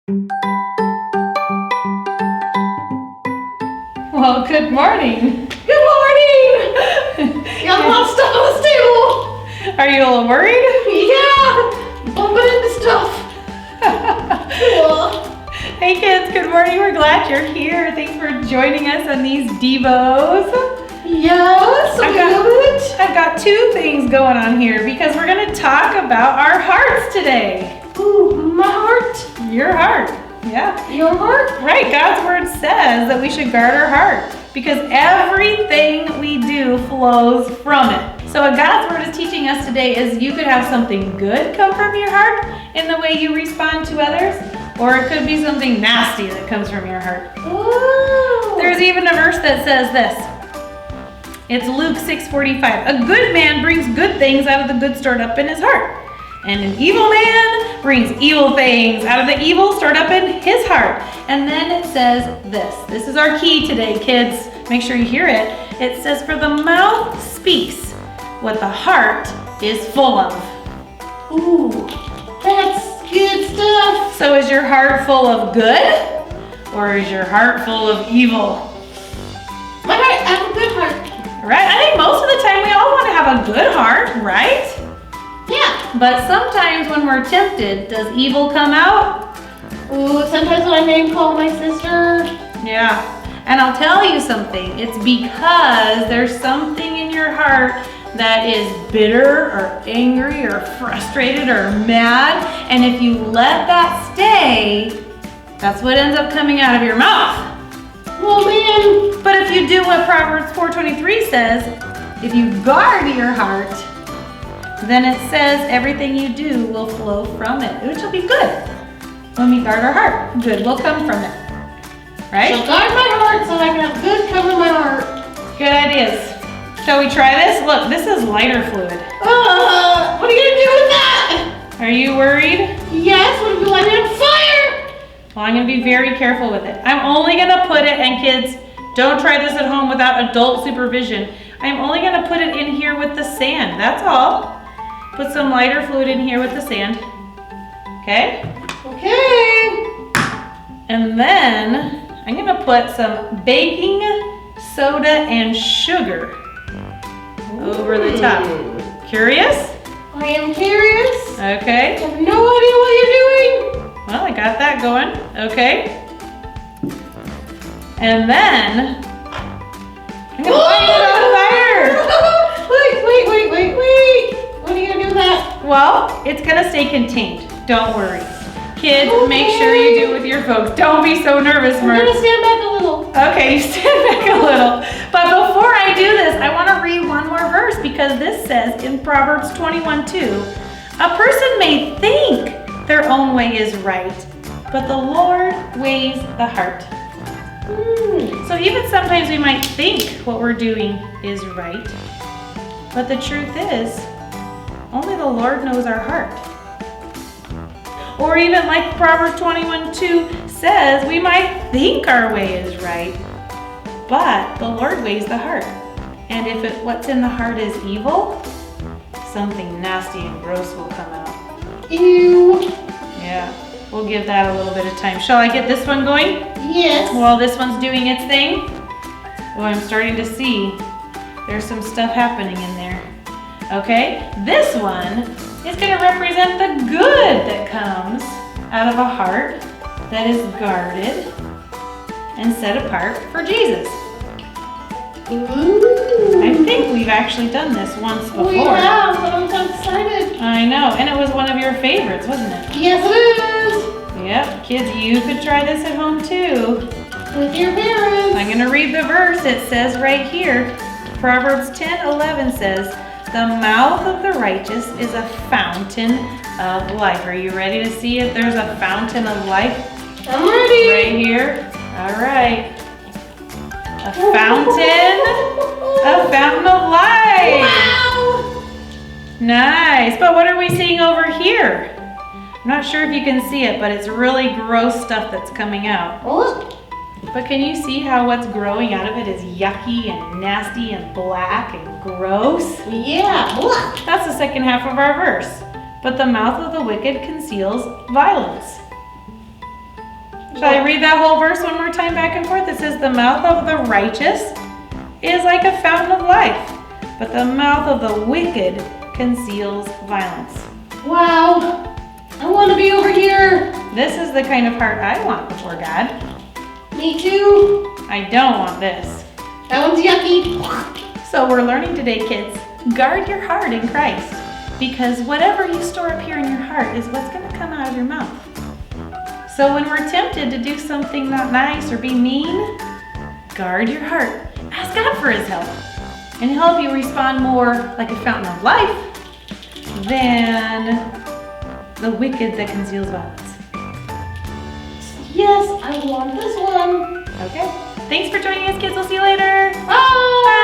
Well, good morning. Good morning! Got a lot of stuff on this table. Are you a little worried? Yeah! Bumping into stuff. Cool. Hey kids, good morning. We're glad you're here. Thanks for joining us on these Devos. Yes, I love it. I've got two things going on here because we're going to talk about our hearts today. Ooh, my heart. Your heart. Yeah. Your heart? Right. God's word says that we should guard our heart because everything we do flows from it. So what God's word is teaching us today is you could have something good come from your heart in the way you respond to others, or it could be something nasty that comes from your heart. Ooh. There's even a verse that says this. It's Luke 6:45. A good man brings good things out of the good stored up in his heart. And an evil man brings evil things out of the evil stored up in his heart. And then it says this. This is our key today, kids. Make sure you hear it. It says, for the mouth speaks what the heart is full of. Ooh, that's good stuff. So is your heart full of good? Or is your heart full of evil? My heart, I have a good heart. Right? I think most of the time we all want to have a good heart, right? Yeah. But sometimes when we're tempted, does evil come out? Ooh, sometimes when I name call my sister. Yeah. And I'll tell you something. It's because there's something in your heart that is bitter or angry or frustrated or mad. And if you let that stay, that's what ends up coming out of your mouth. Oh man. But if you do what Proverbs 4:23 says, if you guard your heart, then it says everything you do will flow from it, which will be good. When we guard our heart, good will come from it. Right? So guard my heart so I can have good cover my heart. Good ideas. Shall we try this? Look, this is lighter fluid. What are you gonna do with that? Are you worried? Yes, what if you light it on fire? Well, I'm gonna be very careful with it. I'm only gonna put it, and kids, don't try this at home without adult supervision. I'm only gonna put it in here with the sand, that's all. Put some lighter fluid in here with the sand. Okay? Okay. And then I'm gonna put some baking soda and sugar over the top. Curious? I am curious. Okay. I have no idea what you're doing. Well, I got that going. Okay. And then I'm gonna light it on fire. Wait. What are you gonna do with that? Well, it's gonna stay contained. Don't worry. Kids, make sure you do it with your folks. Don't be so nervous, I'm Mert. gonna stand back a little. Okay, you stand back a little. But before I do this, I want to read one more verse because this says in Proverbs 21:2, a person may think their own way is right, but the Lord weighs the heart. So even sometimes we might think what we're doing is right, but the truth is, only the Lord knows our heart. Or even like Proverbs 21:2 says, we might think our way is right, but the Lord weighs the heart. And if what's in the heart is evil, something nasty and gross will come out. Ew. Yeah, we'll give that a little bit of time. Shall I get this one going? Yes. While this one's doing its thing? Oh, I'm starting to see there's some stuff happening in there. Okay, this one is going to represent the good that comes out of a heart that is guarded and set apart for Jesus. Ooh. I think we've actually done this once before. We have, but I'm so excited. I know, and it was one of your favorites, wasn't it? Yes, it is. Yep, kids, you could try this at home too. With your parents. I'm going to read the verse. It says right here, Proverbs 10:11 says, the mouth of the righteous is a fountain of life. Are you ready to see if there's a fountain of life? I'm ready. Right here. All right. A fountain of life. Wow. Nice. But what are we seeing over here? I'm not sure if you can see it, but it's really gross stuff that's coming out. Oh. But can you see how what's growing out of it is yucky and nasty and black and gross? Yeah. That's the second half of our verse. But the mouth of the wicked conceals violence. Shall I read that whole verse one more time back and forth? It says, the mouth of the righteous is like a fountain of life, but the mouth of the wicked conceals violence. Wow. I want to be over here. This is the kind of heart I want before God. Me too. I don't want this. That one's yucky. So we're learning today, kids, guard your heart in Christ, because whatever you store up here in your heart is what's going to come out of your mouth. So when we're tempted to do something not nice or be mean, guard your heart. Ask God for his help, and he'll help you respond more like a fountain of life than the wicked that conceals violence. Yes, I want this one. Okay. Thanks for joining us, kids. We'll see you later. Bye.